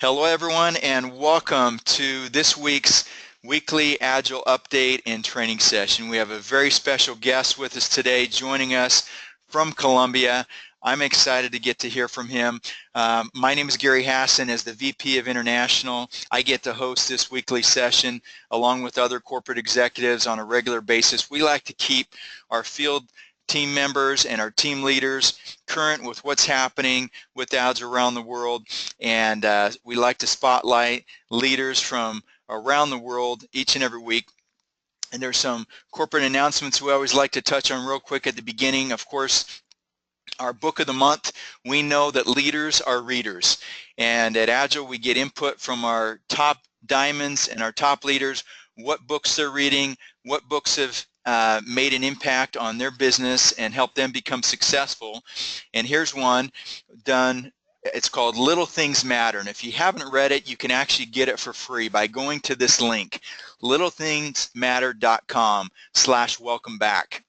Hello everyone and welcome to this week's weekly Agile update and training session. We have a very special guest with us today joining us from Colombia. I'm excited to get to hear from him. My name is Gary Hassan. As the VP of International, I get to host this weekly session along with other corporate executives on a regular basis. We like to keep our field team members and our team leaders current with what's happening with Agile around the world, and we like to spotlight leaders from around the world each and every week. And there's some corporate announcements we always like to touch on real quick at the beginning. Of course, our book of the month, we know that leaders are readers, and at Agile we get input from our top diamonds and our top leaders, what books they're reading, what books have made an impact on their business and helped them become successful. And here's one done. It's called Little Things Matter, and if you haven't read it, you can actually get it for free by going to this link, littlethingsmatter.com/welcome back.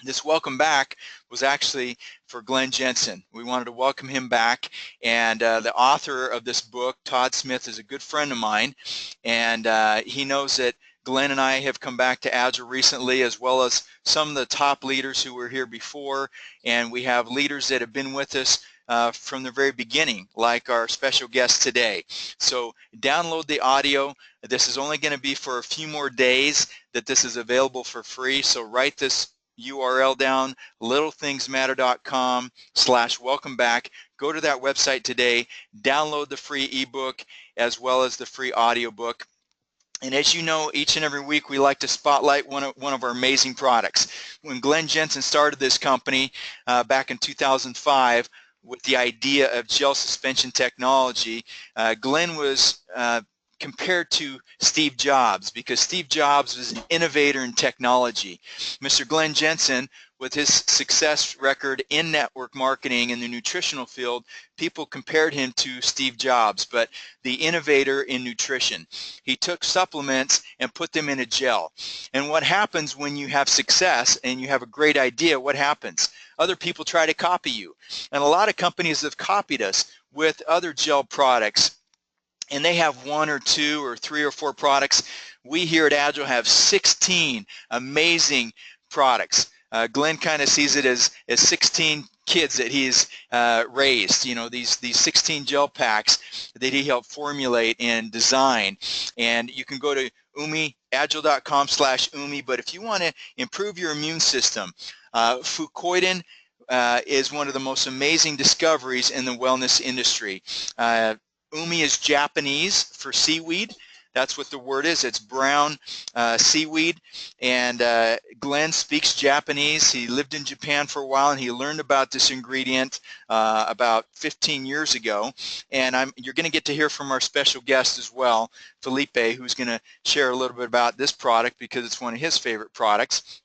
This welcome back was actually for Glenn Jensen. We wanted to welcome him back, and the author of this book, Todd Smith, is a good friend of mine, and he knows that Glenn and I have come back to Agile recently, as well as some of the top leaders who were here before, and we have leaders that have been with us from the very beginning, like our special guest today. So download the audio. This is only going to be for a few more days that this is available for free, so write this URL down, littlethingsmatter.com/welcome back. Go to that website today, download the free ebook as well as the free audiobook. And as you know, each and every week we like to spotlight one of our amazing products. When Glenn Jensen started this company back in 2005 with the idea of gel suspension technology, Glenn was compared to Steve Jobs, because Steve Jobs was an innovator in technology. Mr. Glenn Jensen, with his success record in network marketing in the nutritional field, people compared him to Steve Jobs, but the innovator in nutrition. He took supplements and put them in a gel. And what happens when you have success and you have a great idea, what happens? Other people try to copy you. And a lot of companies have copied us with other gel products, and they have 1 or 2 or 3 or 4 products. We here at Agile have 16 amazing products. Glenn kind of sees it as 16 kids that he's raised, you know, these 16 gel packs that he helped formulate and design. And you can go to agile.com/umi, but if you want to improve your immune system, fucoidan is one of the most amazing discoveries in the wellness industry. Umi is Japanese for seaweed. That's what the word is. It's brown seaweed. And Glenn speaks Japanese. He lived in Japan for a while, and he learned about this ingredient about 15 years ago. And you're going to get to hear from our special guest as well, Felipe, who's going to share a little bit about this product because it's one of his favorite products.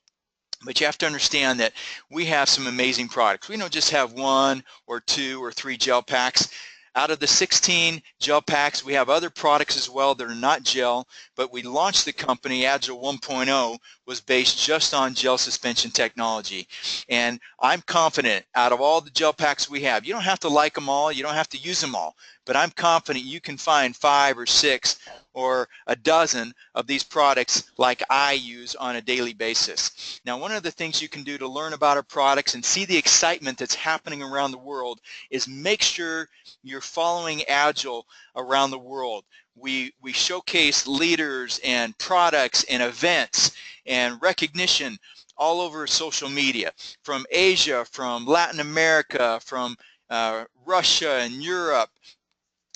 But you have to understand that we have some amazing products. We don't just have 1 or 2 or 3 gel packs. Out of the 16 gel packs, we have other products as well that are not gel, but we launched the company, Agile 1.0, was based just on gel suspension technology. And I'm confident out of all the gel packs we have, you don't have to like them all, you don't have to use them all, but I'm confident you can find 5 or 6 or a dozen of these products like I use on a daily basis. Now, one of the things you can do to learn about our products and see the excitement that's happening around the world is make sure you're following Agile around the world. We showcase leaders and products and events and recognition all over social media, from Asia, from Latin America, from Russia and Europe,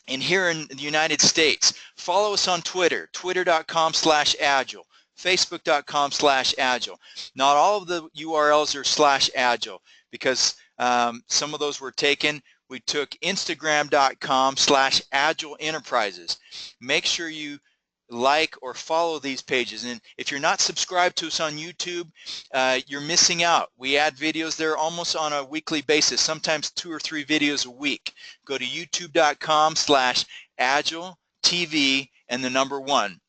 and here in the United States. Follow us on Twitter, twitter.com/agile, facebook.com/agile. Not all of the URLs are /agile because some of those were taken. We took instagram.com/agile enterprises. Make sure you like or follow these pages, and if you're not subscribed to us on YouTube, you're missing out. We add videos there almost on a weekly basis, sometimes 2 or 3 videos a week. Go to youtube.com/agile TV and the number 1.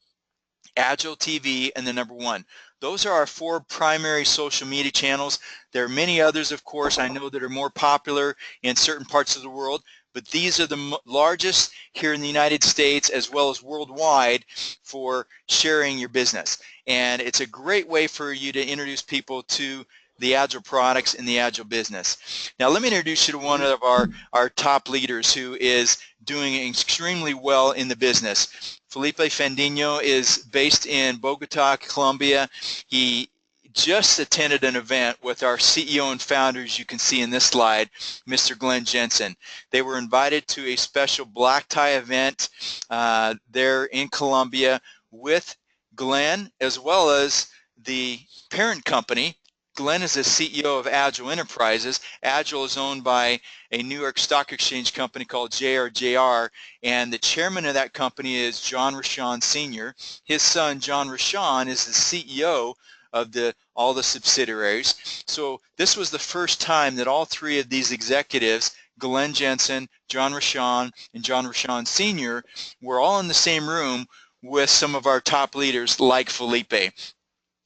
Agile TV and the number 1. Those are our 4 primary social media channels. There are many others, of course, I know that are more popular in certain parts of the world, but these are the largest here in the United States as well as worldwide for sharing your business. And it's a great way for you to introduce people to the Agile products and the Agile business. Now let me introduce you to one of our top leaders who is doing extremely well in the business. Felipe Fandino is based in Bogota, Colombia. He just attended an event with our CEO and founder, as you can see in this slide, Mr. Glenn Jensen. They were invited to a special black tie event there in Colombia with Glenn as well as the parent company. Glenn is the CEO of Agel Enterprises. Agel is owned by a New York Stock Exchange company called JRJR, and the chairman of that company is John Rashawn Sr. His son, John Rashawn, is the CEO of all the subsidiaries. So this was the first time that all three of these executives, Glenn Jensen, John Rashawn, and John Rashawn Sr., were all in the same room with some of our top leaders like Felipe.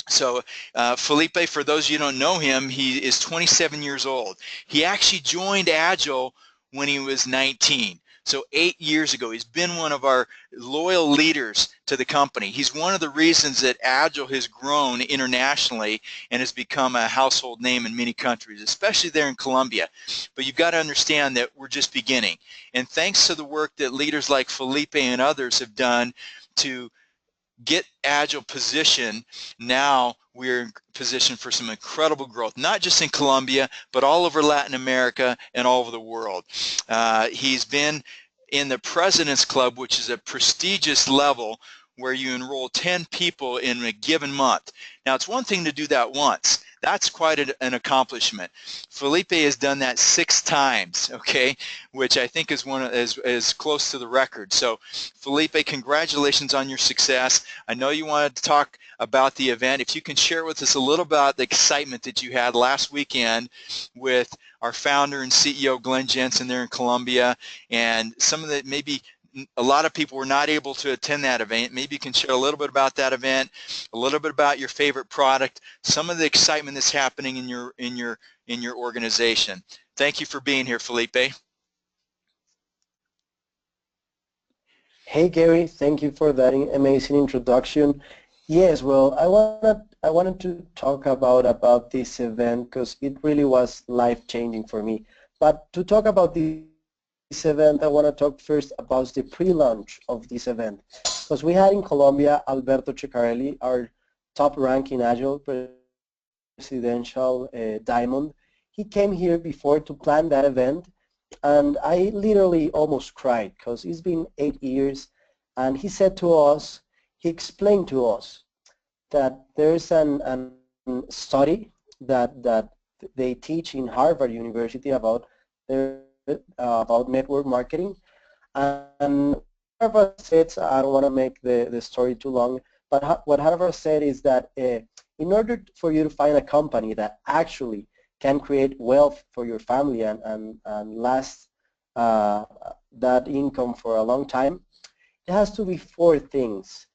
So Felipe, for those of you who don't know him, he is 27 years old. He actually joined Agel when he was 19. So 8 years ago. He's been one of our loyal leaders to the company. He's one of the reasons that Agel has grown internationally and has become a household name in many countries, especially there in Colombia. But you've got to understand that we're just beginning. And thanks to the work that leaders like Felipe and others have done to get Agel position, now we're in position for some incredible growth, not just in Colombia, but all over Latin America and all over the world. He's been in the President's Club, which is a prestigious level where you enroll 10 people in a given month. Now, it's one thing to do that once. That's quite an accomplishment. Felipe has done that 6 times, okay, which I think is close to the record. So, Felipe, congratulations on your success. I know you wanted to talk about the event. If you can share with us a little about the excitement that you had last weekend with our founder and CEO, Glenn Jensen, there in Colombia, and some of the maybe a lot of people were not able to attend that event. Maybe you can share a little bit about that event, a little bit about your favorite product, some of the excitement that's happening in your organization. Thank you for being here, Felipe. Hey Gary, thank you for that amazing introduction. Yes, well, I wanted to talk about this event because it really was life-changing for me. But to talk about this event, I want to talk first about the pre-launch of this event. Because we had in Colombia Alberto Ceccarelli, our top-ranking Agile presidential diamond. He came here before to plan that event, and I literally almost cried because it's been 8 years, and he said to us, he explained to us that there's an study that they teach in Harvard University about network marketing, and Harvard said, I don't want to make the story too long, but what Harvard said is that in order for you to find a company that actually can create wealth for your family and last that income for a long time, it has to be 4 things.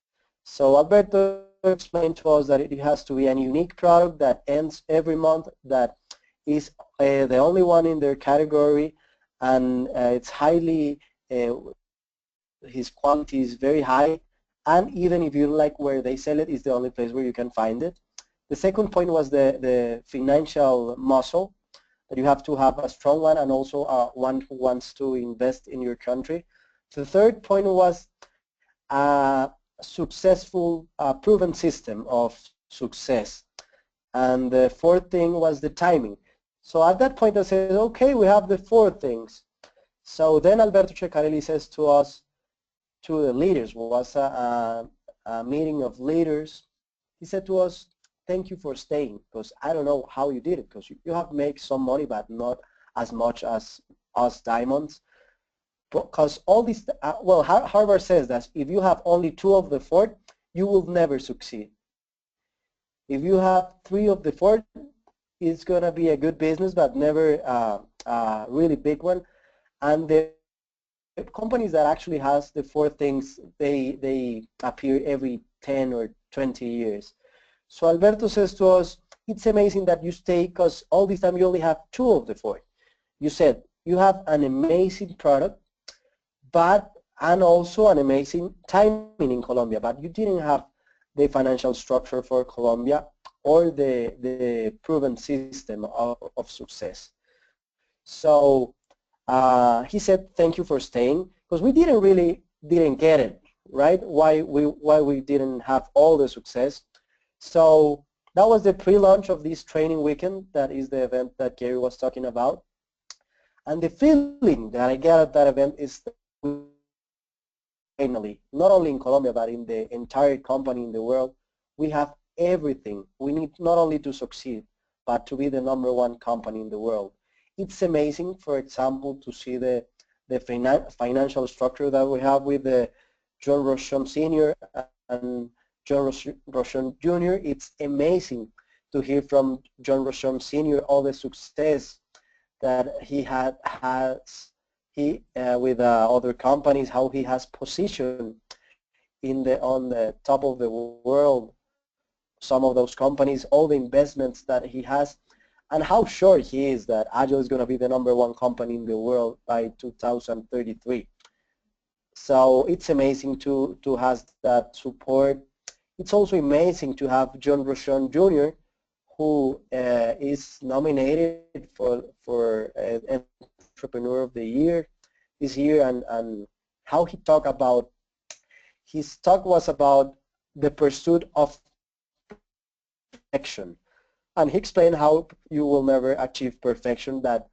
So Alberto explained to us that it has to be a unique product that ends every month, that is the only one in their category, and it's highly, his quality is very high, and even if you like where they sell it, it's the only place where you can find it. The second point was the financial muscle, that you have to have a strong one and also one who wants to invest in your country. The third point was a successful, proven system of success. And the fourth thing was the timing. So at that point I said, okay, we have the 4 things. So then Alberto Ceccarelli says to us, to the leaders, was a meeting of leaders, he said to us, thank you for staying, because I don't know how you did it, because you have made some money, but not as much as us diamonds. Because all these, well, Harvard says that if you have only 2 of the 4, you will never succeed. If you have 3 of the 4, it's going to be a good business, but never a really big one. And the companies that actually has the 4 things, they appear every 10 or 20 years. So Alberto says to us, it's amazing that you stay, because all this time you only have 2 of the 4. You said you have an amazing product, but and also an amazing timing in Colombia, but you didn't have the financial structure for Colombia or the proven system of success. So he said, thank you for staying, because we didn't get it, right? Why we didn't have all the success. So that was the pre-launch of this training weekend. That is the event that Gary was talking about. And the feeling that I get at that event is that finally, not only in Colombia, but in the entire company in the world, we have everything we need not only to succeed, but to be the #1 company in the world. It's amazing, for example, to see the financial structure that we have with the John Rochon Sr. and John Rochon Jr. It's amazing to hear from John Rochon Sr. all the success that he has with other companies, how he has positioned on the top of the world some of those companies, all the investments that he has, and how sure he is that Agel is going to be the #1 company in the world by 2033. So it's amazing to have that support. It's also amazing to have John Rochon Jr., who is nominated for Entrepreneur of the Year this year, and how he talked about, his talk was about the pursuit of perfection. And he explained how you will never achieve perfection, that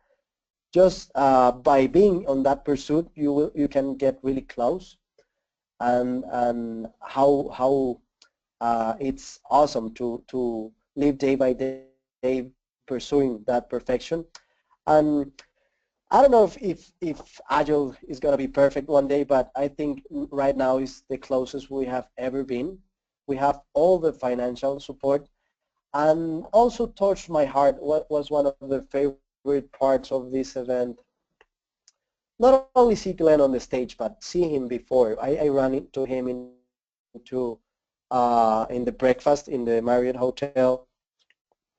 just by being on that pursuit, you can get really close, and how it's awesome to live day by day pursuing that perfection. And I don't know if Agile is going to be perfect one day, but I think right now is the closest we have ever been. We have all the financial support, and also touched my heart. What was one of the favorite parts of this event? Not only see Glenn on the stage, but see him before. I ran into him in the breakfast in the Marriott Hotel,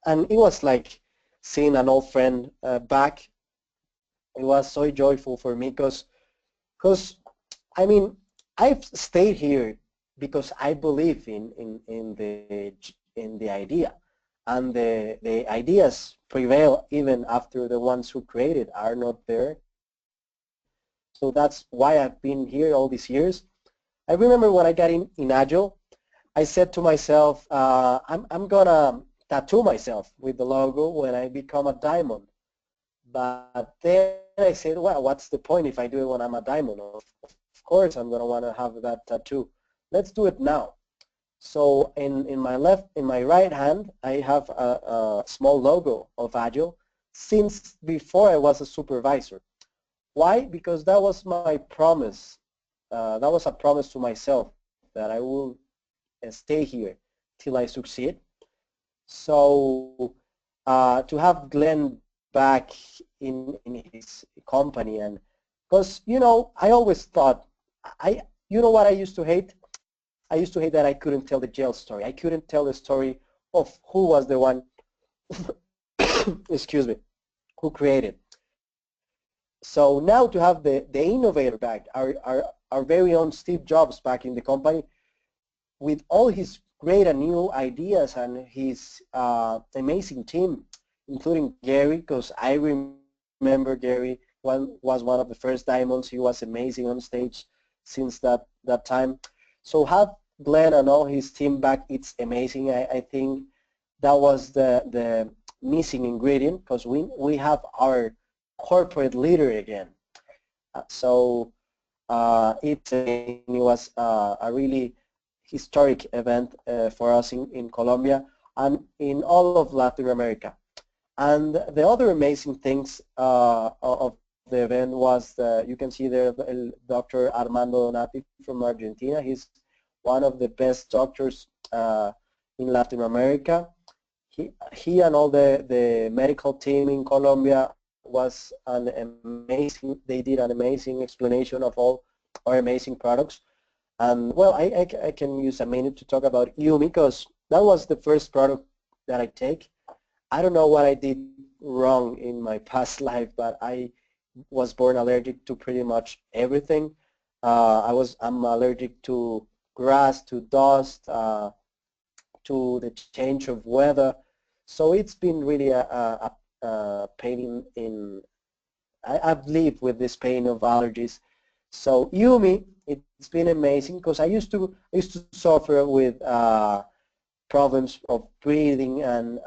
and it was like seeing an old friend back. It was so joyful for me because I mean, I've stayed here because I believe in the idea, and the ideas prevail even after the ones who created are not there. So that's why I've been here all these years. I remember when I got in Agile, I said to myself, I'm gonna tattoo myself with the logo when I become a diamond. But then I said, well, what's the point if I do it when I'm a diamond? Of course I'm going to want to have that tattoo. Let's do it now. So in my right hand, I have a small logo of Agile since before I was a supervisor. Why? Because that was my promise. That was a promise to myself that I will stay here till I succeed. So to have Glenn back in his company, and because I always thought, what I used to hate? I used to hate that I couldn't tell the jail story. I couldn't tell the story of who was the one excuse me, who created. So now to have the innovator back, our very own Steve Jobs back in the company with all his great and new ideas and his amazing team, including Gary, because I remember Gary was one of the first diamonds. He was amazing on stage since that time. So have Glenn and all his team back, it's amazing. I think that was the missing ingredient, because we have our corporate leader again. So it was a really historic event for us in Colombia and in all of Latin America. And the other amazing things of the event was, you can see there Dr. Armando Donati from Argentina. He's one of the best doctors in Latin America. He and all the medical team in Colombia was they did an amazing explanation of all our amazing products. And well, I can use a minute to talk about Yumi, because that was the first product that I take. I don't know what I did wrong in my past life, but I was born allergic to pretty much everything. I'm allergic to grass, to dust, to the change of weather. So it's been really a pain I've lived with this pain of allergies. So Yumi, it's been amazing because I used to suffer with problems of breathing and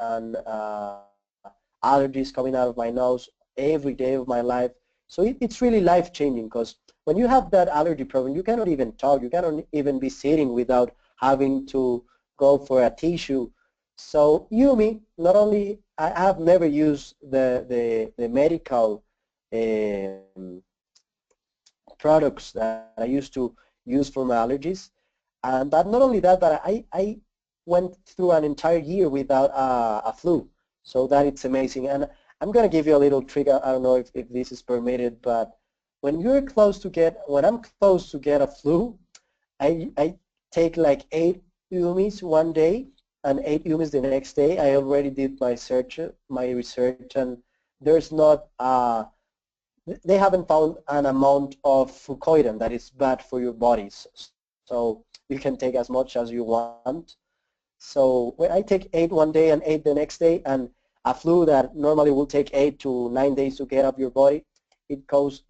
allergies coming out of my nose every day of my life. So it's really life-changing because when you have that allergy problem, you cannot even talk. You cannot even be sitting without having to go for a tissue. So Yumi, not only I have never used the medical um, products that I used to use for my allergies, and but not only that, but I went through an entire year without a flu. So that it's amazing. And I'm going to give you a little trick. I don't know if this is permitted, but when I'm close to get a flu, I take like 8 Umis one day and 8 Umis the next day. I already did my research, and there's not they haven't found an amount of fucoidan that is bad for your bodies. So you can take as much as you want. So when I take 8 1 day and 8 the next day, and a flu that normally will take 8 to 9 days to get up your body, it goes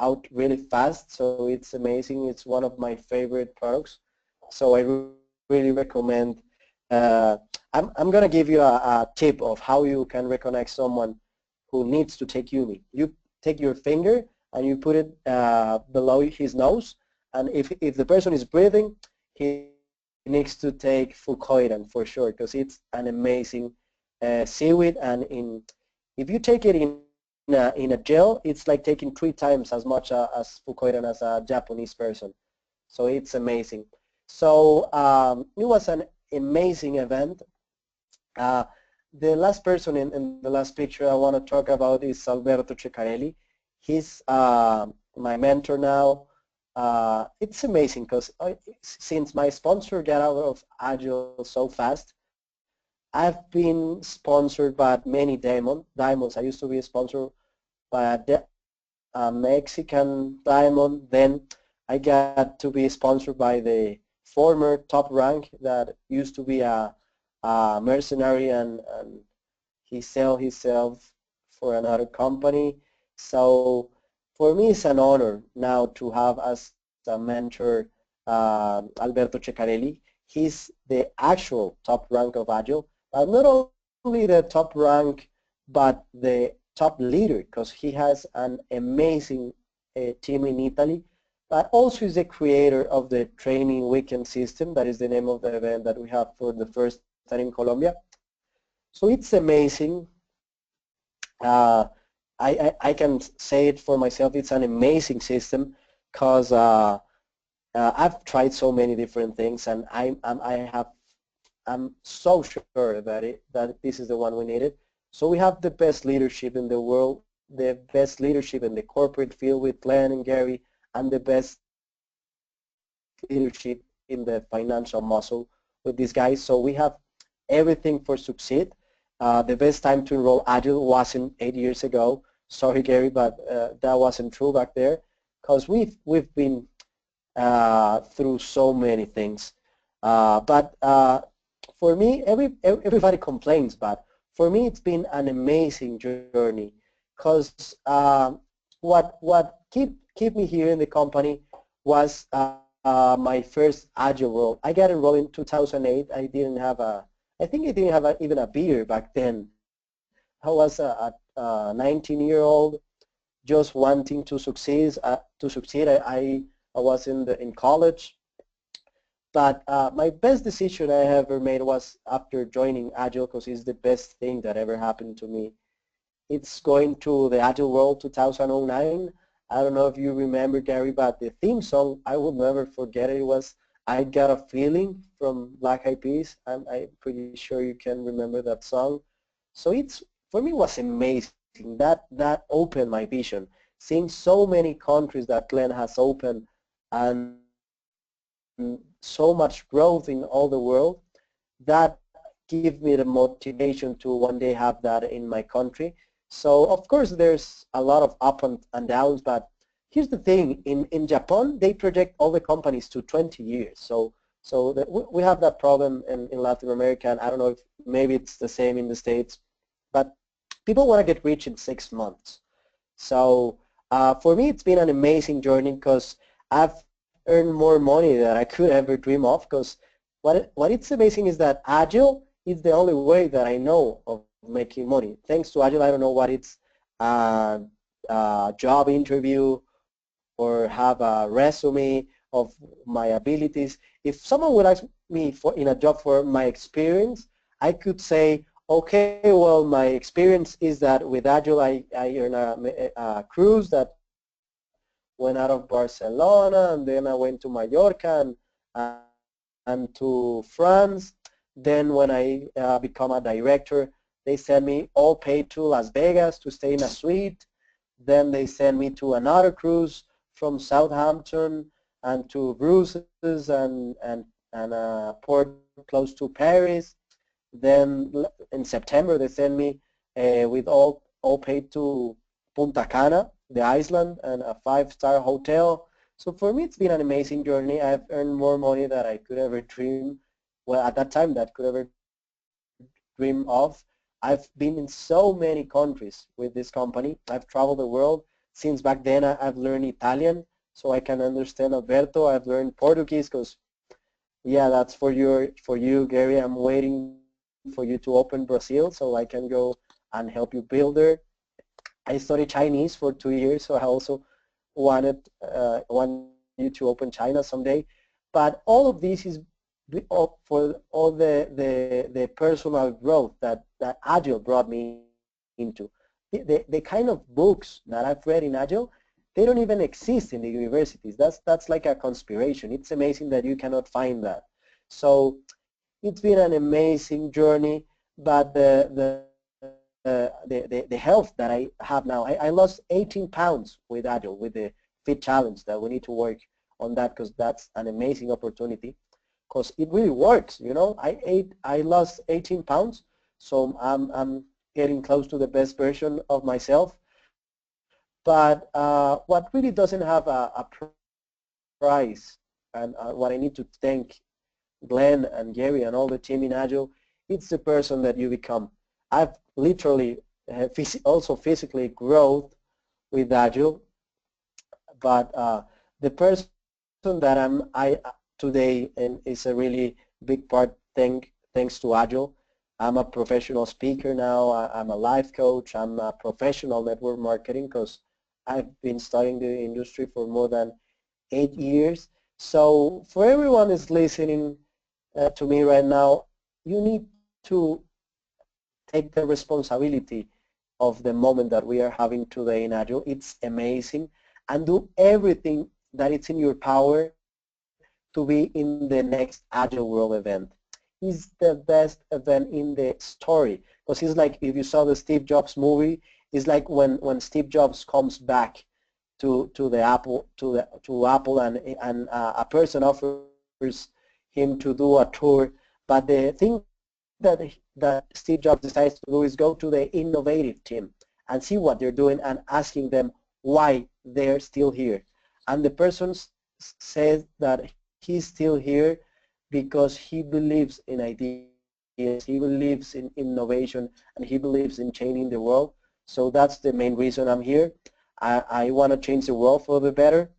out really fast. So it's amazing. It's one of my favorite products. So I really recommend. Uh, I'm going to give you a tip of how you can recognize someone who needs to take Yumi. You take your finger and you put it below his nose, and if the person is breathing, he needs to take fucoidan for sure because it's an amazing seaweed. And if you take it in a gel, it's like taking 3 times as much as fucoidan as a Japanese person. So it's amazing. So it was an amazing event. Uh, the last person in the last picture I want to talk about is Alberto Ceccarelli. He's my mentor now. It's amazing because since my sponsor got out of Agel so fast, I've been sponsored by many diamonds. I used to be sponsored by a Mexican diamond. Then I got to be sponsored by the former top rank that used to be a mercenary, and he sell himself for another company. So for me, it's an honor now to have as a mentor Alberto Ceccarelli. He's the actual top rank of Agile, but not only the top rank, but the top leader, because he has an amazing team in Italy, but also is the creator of the training weekend system. That is the name of the event that we have for the first time in Colombia. So it's amazing. Uh, I can say it for myself. It's an amazing system because I've tried so many different things, and I'm so sure that this is the one we needed. So we have the best leadership in the world, the best leadership in the corporate field with Glenn and Gary, and the best leadership in the financial muscle with these guys. So we have everything for succeed. The best time to enroll Agile wasn't 8 years ago. Sorry, Gary, but that wasn't true back there, because we've been through so many things. But for me, everybody complains, but for me, it's been an amazing journey, because what keep me here in the company was my first Agile role. I got enrolled in 2008. I think I didn't have even a beer back then. I was a 19-year-old just wanting to succeed. I was in college, but my best decision I ever made was after joining Agile, because it's the best thing that ever happened to me. It's going to the Agile World 2009. I don't know if you remember, Gary, but the theme song, I will never forget it. It was "I Got a Feeling" from Black Eyed Peas. I'm pretty sure you can remember that song. So for me, it was amazing. That opened my vision. Seeing so many countries that Glenn has opened, and so much growth in all the world, that give me the motivation to one day have that in my country. So of course there's a lot of up and downs, but here's the thing, in Japan they project all the companies to 20 years. So we have that problem in Latin America, and I don't know if maybe it's the same in the States, but people want to get rich in 6 months. So for me, it's been an amazing journey because I've earned more money than I could ever dream of. Because what it's amazing is that Agile is the only way that I know of making money. Thanks to Agile, I don't know what it's job interview or have a resume of my abilities. If someone would ask me for in a job for my experience, I could say, okay, well, my experience is that with Agile, I earn a cruise that went out of Barcelona, and then I went to Mallorca and to France. Then when I become a director, they send me all paid to Las Vegas to stay in a suite. Then they send me to another cruise from Southampton and to Brussels and a port close to Paris. Then in September they send me with all paid to Punta Cana, the island, and a five-star hotel. So for me, it's been an amazing journey. I've earned more money than I could ever dream. Well, at that time, that could ever dream of. I've been in so many countries with this company. I've traveled the world. Since back then, I've learned Italian, so I can understand Alberto. I've learned Portuguese because, yeah, that's for you, Gary. I'm waiting for you to open Brazil so I can go and help you build there. I studied Chinese for 2 years, so I also want you to open China someday. But all of this is for all the personal growth that Agile brought me into. The kind of books that I've read in Agile, they don't even exist in the universities. That's like a conspiration. It's amazing that you cannot find that. So it's been an amazing journey, but the health that I have now, I lost 18 pounds with Agile, with the fit challenge that we need to work on that because that's an amazing opportunity because it really works, you know. I lost 18 pounds, so I'm getting close to the best version of myself. But what really doesn't have a price, and what I need to thank Glenn and Gary and all the team in Agile, it's the person that you become. I've literally also physically growth with Agile, but the person that I today and is a really big part thanks to Agile. I'm a professional speaker now. I'm a life coach. I'm a professional network marketing because I've been studying the industry for more than 8 years. So for everyone who's listening to me right now, you need to take the responsibility of the moment that we are having today in Agile. It's amazing, and do everything that it's in your power to be in the next Agile World event. It's the best event in the story because it's like if you saw the Steve Jobs movie, it's like when Steve Jobs comes back to the Apple to Apple and a person offers him to do a tour, but the thing that Steve Jobs decides to do is go to the innovative team and see what they're doing and asking them why they're still here. And the person says that he's still here because he believes in ideas, he believes in innovation, and he believes in changing the world. So that's the main reason I'm here. I want to change the world for the better,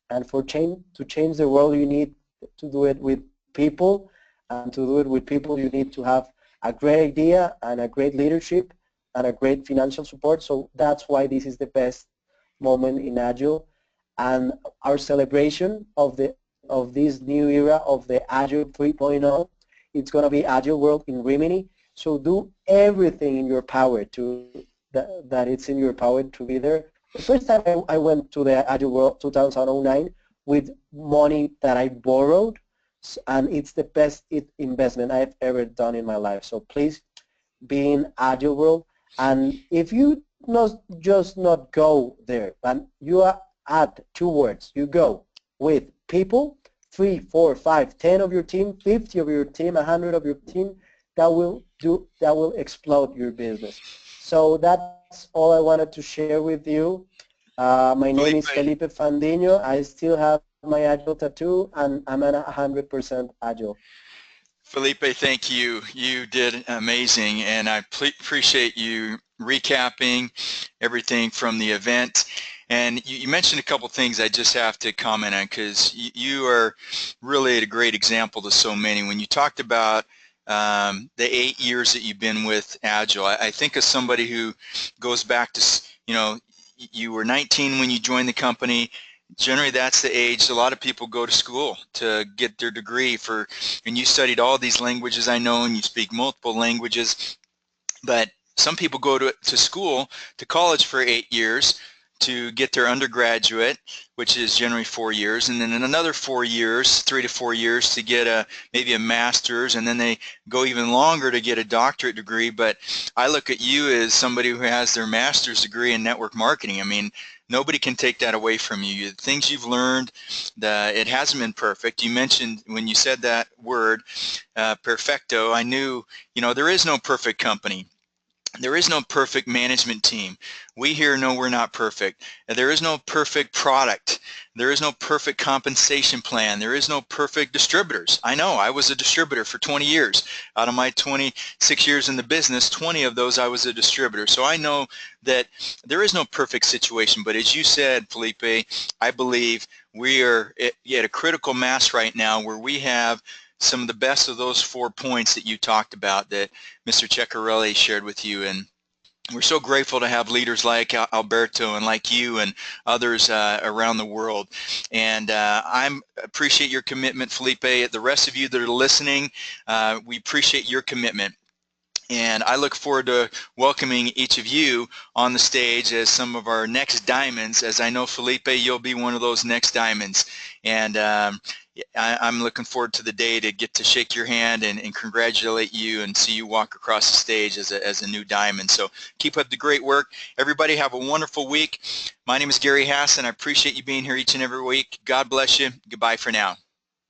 and to change the world you need to do it with people, and to do it with people you need to have a great idea and a great leadership and a great financial support. So that's why this is the best moment in Agile, and our celebration of this new era of the Agile 3.0. It's going to be Agile World in Rimini. So do everything in your power that it's in your power to be there. The first time I went to the Agile World 2009 with money that I borrowed, and it's the best investment I've ever done in my life. So please be in Agile World, and if you not go there, but you add 2 words, you go with people, 3, 4, 5, 10 of your team, 50 of your team, 100 of your team, that will explode your business. So that all I wanted to share with you. My name Felipe, is Felipe Fandino. I still have my Agile tattoo, and I'm at 100% Agile. Felipe, thank you. You did amazing, and I appreciate you recapping everything from the event. And you mentioned a couple things I just have to comment on, because you are really a great example to so many. When you talked about the 8 years that you've been with Agile, I think of somebody who goes back to, you were 19 when you joined the company. Generally, that's the age a lot of people go to school to get their degree for, and you studied all these languages, I know, and you speak multiple languages, but some people go to school, to college for 8 years to get their undergraduate, which is generally 4 years, and then in another 4 years, 3 to 4 years to get maybe a master's, and then they go even longer to get a doctorate degree. But I look at you as somebody who has their master's degree in network marketing. I mean, nobody can take that away from you. The things you've learned, it hasn't been perfect. You mentioned when you said that word, perfecto, I knew, there is no perfect company. There is no perfect management team. We here know we're not perfect. There is no perfect product. There is no perfect compensation plan. There is no perfect distributors. I know I was a distributor for 20 years. Out of my 26 years in the business, 20 of those I was a distributor. So I know that there is no perfect situation. But as you said, Felipe, I believe we are at a critical mass right now where we have some of the best of those 4 points that you talked about that Mr. Ceccarelli shared with you. And we're so grateful to have leaders like Alberto and like you and others around the world. And I appreciate your commitment, Felipe. The rest of you that are listening, we appreciate your commitment. And I look forward to welcoming each of you on the stage as some of our next diamonds, as I know, Felipe, you'll be one of those next diamonds. And I'm looking forward to the day to get to shake your hand and congratulate you and see you walk across the stage as a new diamond. So keep up the great work. Everybody have a wonderful week. My name is Gary Hassan. I appreciate you being here each and every week. God bless you. Goodbye for now.